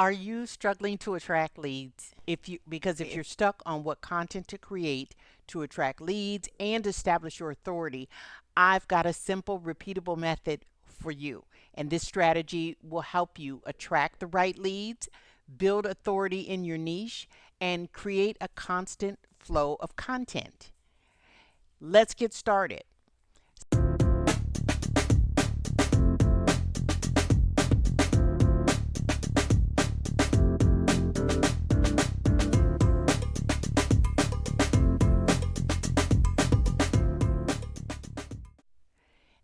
Are you struggling to attract leads? If you're stuck on what content to create to attract leads and establish your authority, I've got a simple, repeatable method for you. And this strategy will help you attract the right leads, build authority in your niche, and create a constant flow of content. Let's get started.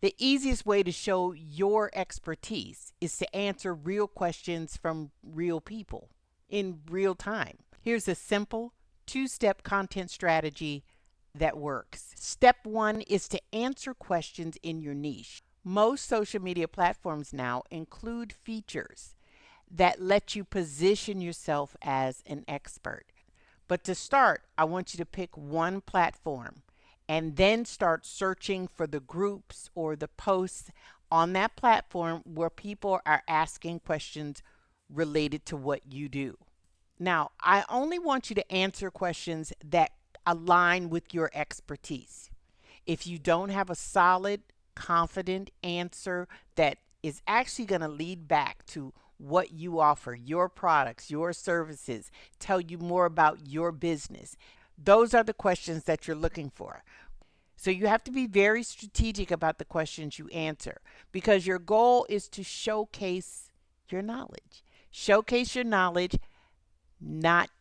The easiest way to show your expertise is to answer real questions from real people in real time. Here's a simple two-step content strategy that works. Step one is to answer questions in your niche. Most social media platforms now include features that let you position yourself as an expert. But to start, I want you to pick one platform and then start searching for the groups or the posts on that platform where people are asking questions related to what you do. Now, I only want you to answer questions that align with your expertise. If you don't have a solid, confident answer that is actually going to lead back to what you offer, your products, your services, tell you more about your business, those are the questions that you're looking for. So you have to be very strategic about the questions you answer because your goal is to showcase your knowledge. Showcase your knowledge, not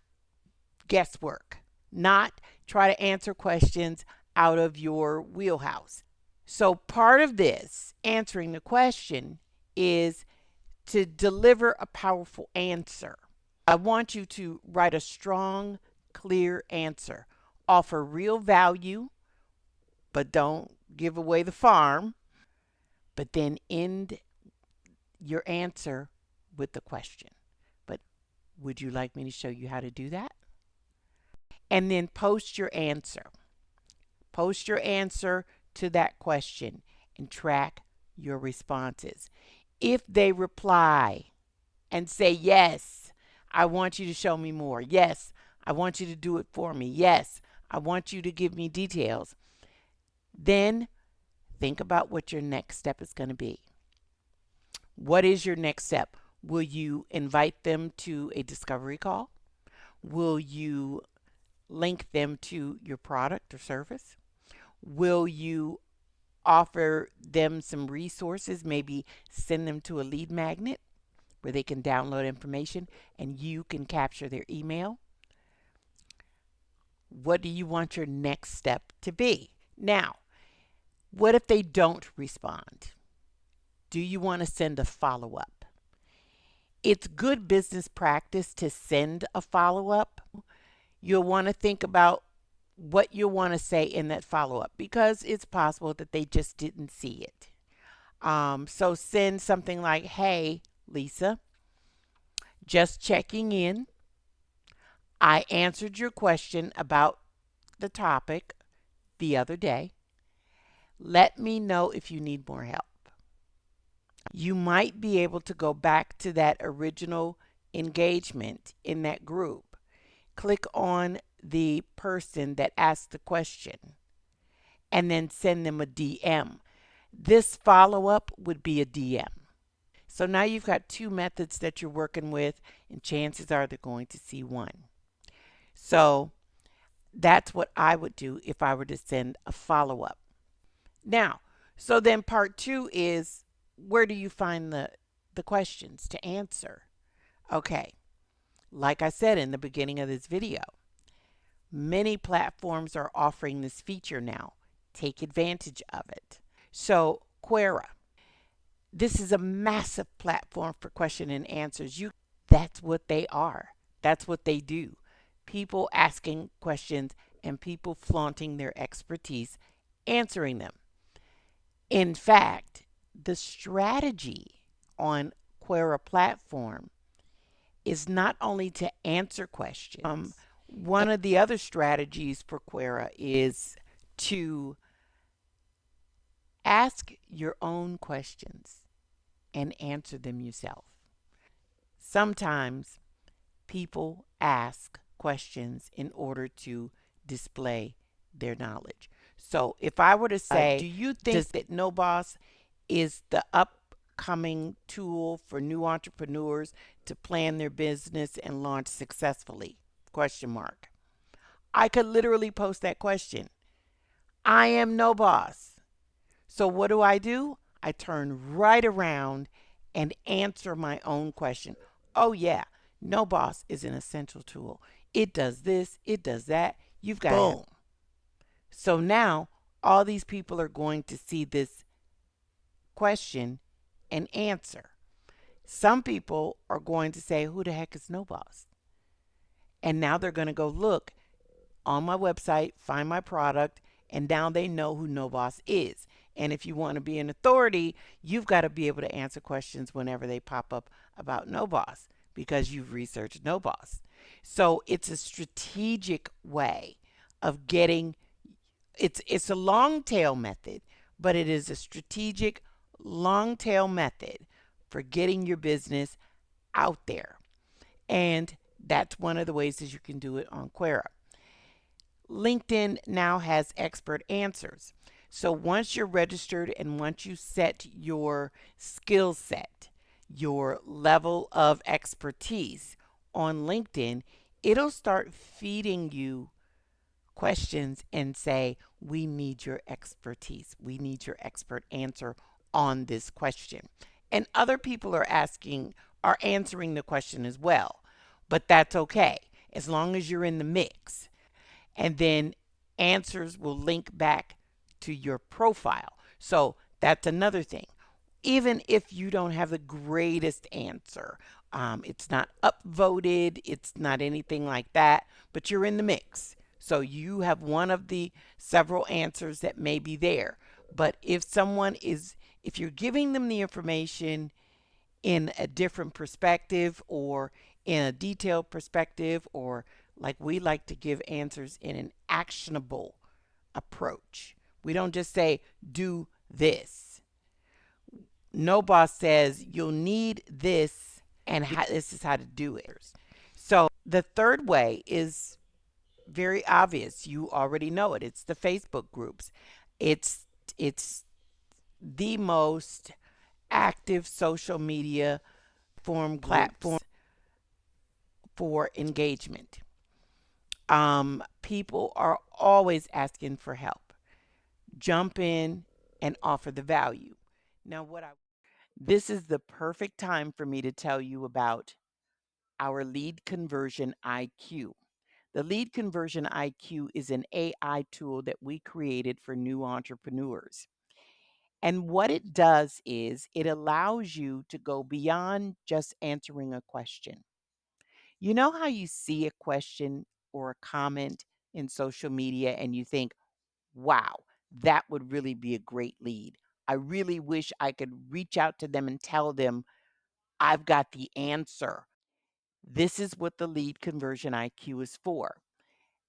guesswork, not try to answer questions out of your wheelhouse. So part of this, answering the question, is to deliver a powerful answer. I want you to write a strong, clear answer. Offer real value, but don't give away the farm. But then end your answer with the question. But would you like me to show you how to do that? And then post your answer. Post your answer to that question and track your responses. If they reply and say, yes, I want you to show me more. Yes, I want you to do it for me. Yes, I want you to give me details. Then think about what your next step is going to be. What is your next step? Will you invite them to a discovery call? Will you link them to your product or service? Will you offer them some resources, maybe send them to a lead magnet where they can download information and you can capture their email? What do you want your next step to be? Now, what if they don't respond? Do you want to send a follow-up? It's good business practice to send a follow-up. You'll want to think about what you'll want to say in that follow-up because it's possible that they just didn't see it. So send something like, hey, Lisa, just checking in. I answered your question about the topic the other day. Let me know if you need more help. You might be able to go back to that original engagement in that group. Click on the person that asked the question and then send them a DM. This follow-up would be a DM. So now you've got two methods that you're working with, and chances are they're going to see one. So that's what I would do if I were to send a follow-up. Now, so then part two is, where do you find the questions to answer? Okay, like I said in the beginning of this video, many platforms are offering this feature now. Take advantage of it. So Quora, this is a massive platform for question and answers. That's what they are. That's what they do. People asking questions and people flaunting their expertise, answering them. In fact, the strategy on Quora platform is not only to answer questions. One of the other strategies for Quora is to ask your own questions and answer them yourself. Sometimes people ask questions in order to display their knowledge. So if I were to say, do you think that NOBOSS is the upcoming tool for new entrepreneurs to plan their business and launch successfully? Question mark. I could literally post that question. I am NOBOSS. So what do? I turn right around and answer my own question. Oh yeah, NOBOSS is an essential tool. It does this, it does that. You've got boom. So now all these people are going to see this question and answer. Some people are going to say, who the heck is NOBOSS? And now they're going to go look on my website, find my product, and now they know who NOBOSS is. And if you want to be an authority, you've got to be able to answer questions whenever they pop up about NOBOSS because you've researched NOBOSS. So it's a strategic way of getting, it's a long tail method, but it is a strategic long tail method for getting your business out there. And that's one of the ways that you can do it on Quora. LinkedIn now has expert answers. So once you're registered and once you set your skill set, your level of expertise on LinkedIn, it'll start feeding you questions and say, we need your expertise. We need your expert answer on this question. And other people are answering the question as well. But that's okay, as long as you're in the mix. And then answers will link back to your profile. So that's another thing. Even if you don't have the greatest answer, it's not upvoted, it's not anything like that, but you're in the mix. So you have one of the several answers that may be there. But if you're giving them the information in a different perspective or in a detailed perspective, or like we like to give answers in an actionable approach. We don't just say, do this. NOBOSS says you'll need this and this is how to do it. So the third way is very obvious. You already know it. It's the Facebook groups. It's the most active social media platform for engagement. People are always asking for help. Jump in and offer the value. Now, this is the perfect time for me to tell you about our lead conversion IQ. The lead conversion IQ is an AI tool that we created for new entrepreneurs. And what it does is it allows you to go beyond just answering a question. You know how you see a question or a comment in social media and you think, wow, that would really be a great lead. I really wish I could reach out to them and tell them I've got the answer. This is what the lead conversion IQ is for.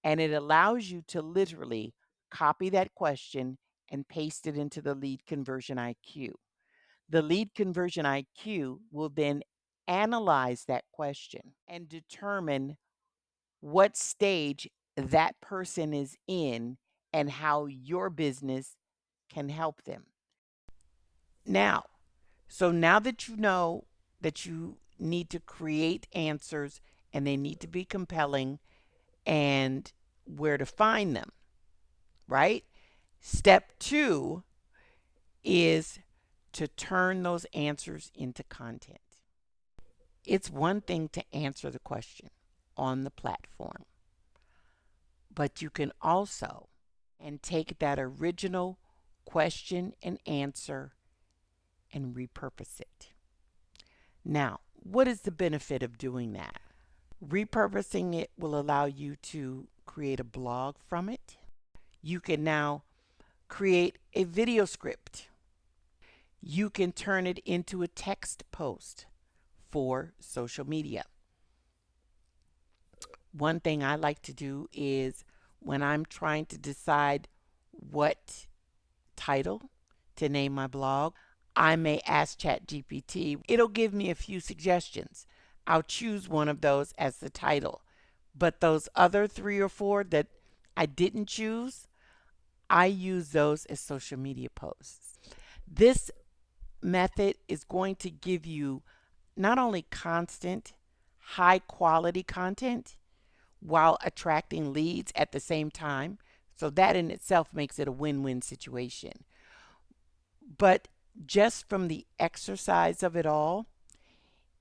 And it allows you to literally copy that question and paste it into the lead conversion IQ. The lead conversion IQ will then analyze that question and determine what stage that person is in and how your business can help them. Now, so now that you know that you need to create answers and they need to be compelling and where to find them, right? Step 2 is to turn those answers into content. It's one thing to answer the question on the platform, but you can also take that original question and answer and repurpose it. Now, what is the benefit of doing that? Repurposing it will allow you to create a blog from it. You can now create a video script. You can turn it into a text post for social media. One thing I like to do is when I'm trying to decide what title to name my blog, I may ask ChatGPT. It'll give me a few suggestions. I'll choose one of those as the title. But those other 3 or 4 that I didn't choose, I use those as social media posts. This method is going to give you not only constant, high quality content while attracting leads at the same time. So that in itself makes it a win-win situation. But just from the exercise of it all,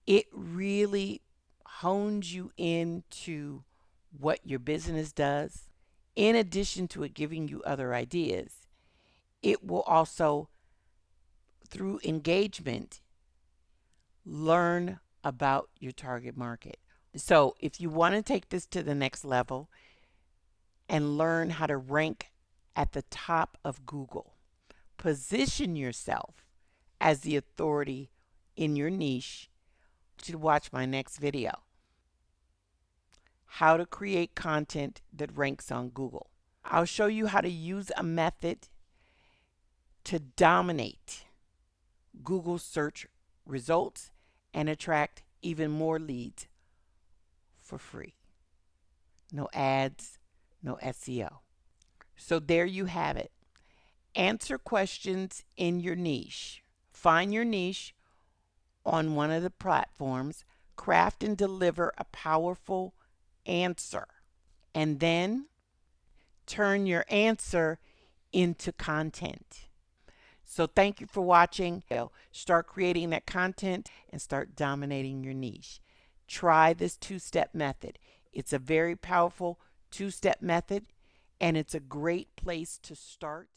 it really hones you into what your business does. In addition to it giving you other ideas, it will also, through engagement, learn about your target market. So if you want to take this to the next level and learn how to rank at the top of Google, position yourself as the authority in your niche, you should watch my next video. How to create content that ranks on Google. I'll show you how to use a method to dominate Google search results and attract even more leads for free. No ads, no SEO. So there you have it. Answer questions in your niche. Find your niche on one of the platforms. Craft and deliver a powerful answer. And then turn your answer into content. So thank you for watching. Start creating that content and start dominating your niche. Try this 2-step method. It's a very powerful 2-step method, and it's a great place to start.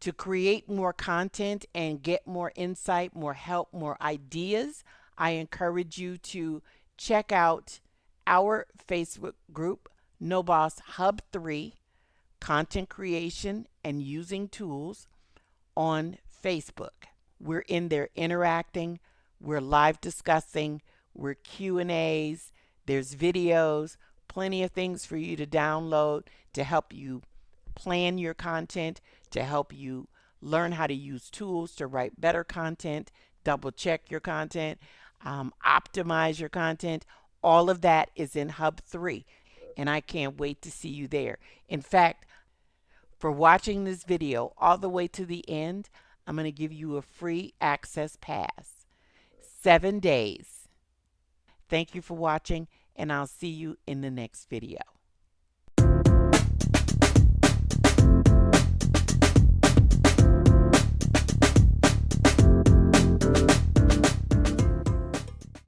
To create more content and get more insight, more help, more ideas, I encourage you to check out our Facebook group, NOBOSS Hub 3, Content Creation and Using Tools, on Facebook. We're in there interacting, we're live discussing, we're Q&As, there's videos, plenty of things for you to download to help you plan your content, to help you learn how to use tools to write better content, double check your content, optimize your content. All of that is in Hub 3, and I can't wait to see you there. In fact, for watching this video all the way to the end, I'm going to give you a free access pass. 7 days. Thank you for watching, and I'll see you in the next video.